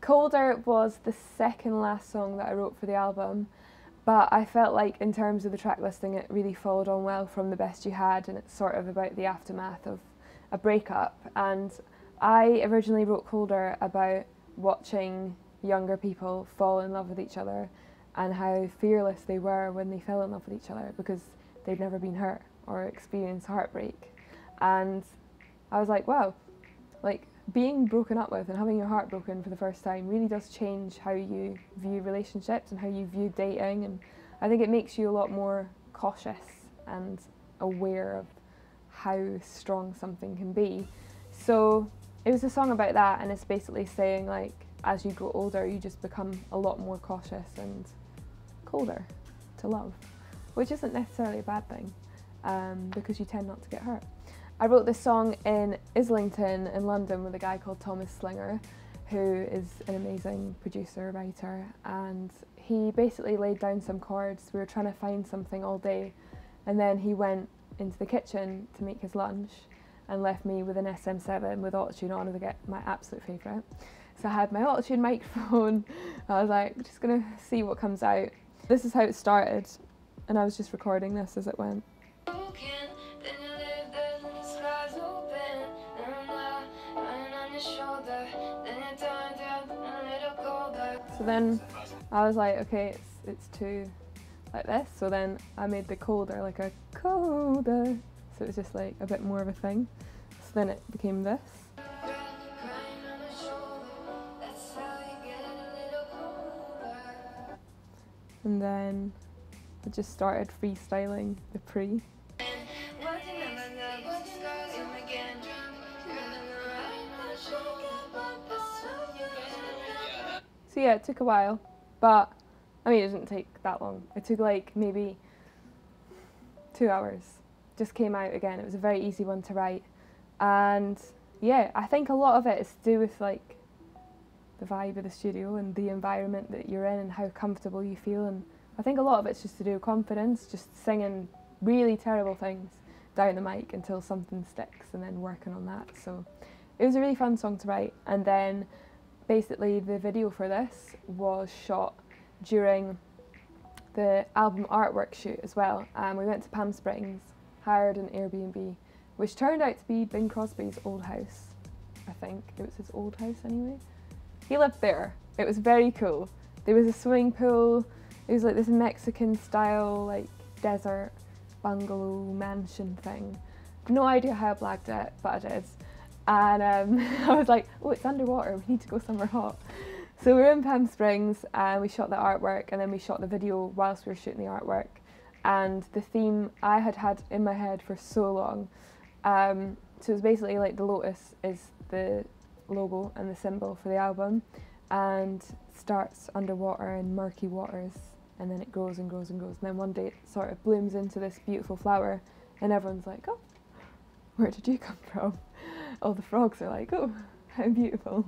Colder was the second last song that I wrote for the album, but I felt like in terms of the track listing it really followed on well from The Best You Had, and it's sort of about the aftermath of a breakup. And I originally wrote Colder about watching younger people fall in love with each other and how fearless they were when they fell in love with each other because they'd never been hurt or experienced heartbreak. And I was like, wow, like being broken up with and having your heart broken for the first time really does change how you view relationships and how you view dating, and I think it makes you a lot more cautious and aware of how strong something can be. So it was a song about that, and it's basically saying like as you grow older you just become a lot more cautious and colder to love, which isn't necessarily a bad thing because you tend not to get hurt. I wrote this song in Islington in London with a guy called Thomas Slinger, who is an amazing producer, writer, and he basically laid down some chords. We were trying to find something all day, and then he went into the kitchen to make his lunch and left me with an SM7 with autotune on, to get my absolute favourite. So I had my autotune microphone. I was like, just gonna see what comes out. This is how it started, and I was just recording this as it went. So then I was like, okay, it's two like this. So then I made the colder like a colder. So it was just like a bit more of a thing. So then it became this. And then I just started freestyling the pre. So yeah, it took a while, but I mean it didn't take that long. It took like maybe 2 hours. Just came out again. It was a very easy one to write, and yeah, I think a lot of it is to do with like the vibe of the studio and the environment that you're in and how comfortable you feel, and I think a lot of it's just to do with confidence, just singing really terrible things down the mic until something sticks and then working on that. So it was a really fun song to write, and then basically the video for this was shot during the album artwork shoot as well. We went to Palm Springs, hired an Airbnb, which turned out to be Bing Crosby's old house. I think it was his old house anyway. He lived there. It was very cool. There was a swimming pool. It was like this Mexican style like desert bungalow mansion thing. No idea how I blagged it, but I did. And I was like, oh, it's underwater, we need to go somewhere hot. So we were in Palm Springs and we shot the artwork, and then we shot the video whilst we were shooting the artwork. And the theme I had had in my head for so long. So it's basically like the lotus is the logo and the symbol for the album, and starts underwater in murky waters, and then it grows and grows and grows, and then one day it sort of blooms into this beautiful flower, and everyone's like, oh, where did you come from? All the frogs are like, oh, how beautiful.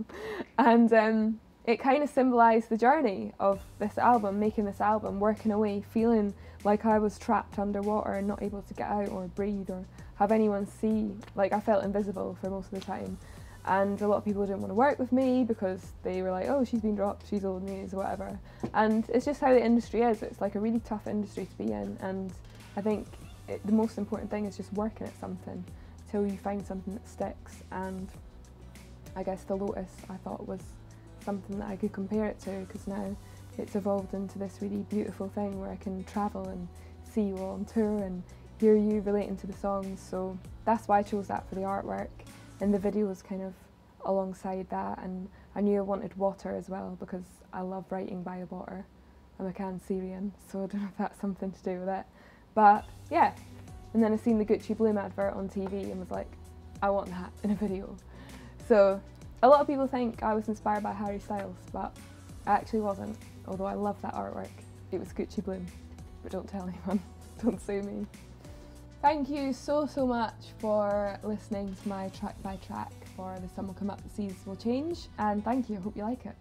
And it kind of symbolised the journey of this album, making this album, working away, feeling like I was trapped underwater and not able to get out or breathe or have anyone see. Like, I felt invisible for most of the time. And a lot of people didn't want to work with me because they were like, oh, she's been dropped, she's old news or whatever. And it's just how the industry is. It's like a really tough industry to be in, and I think the most important thing is just working at something till you find something that sticks. And I guess the lotus I thought was something that I could compare it to, because now it's evolved into this really beautiful thing where I can travel and see you all on tour and hear you relating to the songs. So that's why I chose that for the artwork, and the video was kind of alongside that. And I knew I wanted water as well because I love writing by the water. I'm a Cancerian, so I don't know if that's something to do with it, but yeah. And then I seen the Gucci Bloom advert on TV and was like, I want that in a video. So a lot of people think I was inspired by Harry Styles, but I actually wasn't, although I love that artwork. It was Gucci Bloom, but don't tell anyone, don't sue me. Thank you so much for listening to my track by track for The Sun Will Come Up, The Seas Will Change, and thank you, I hope you like it.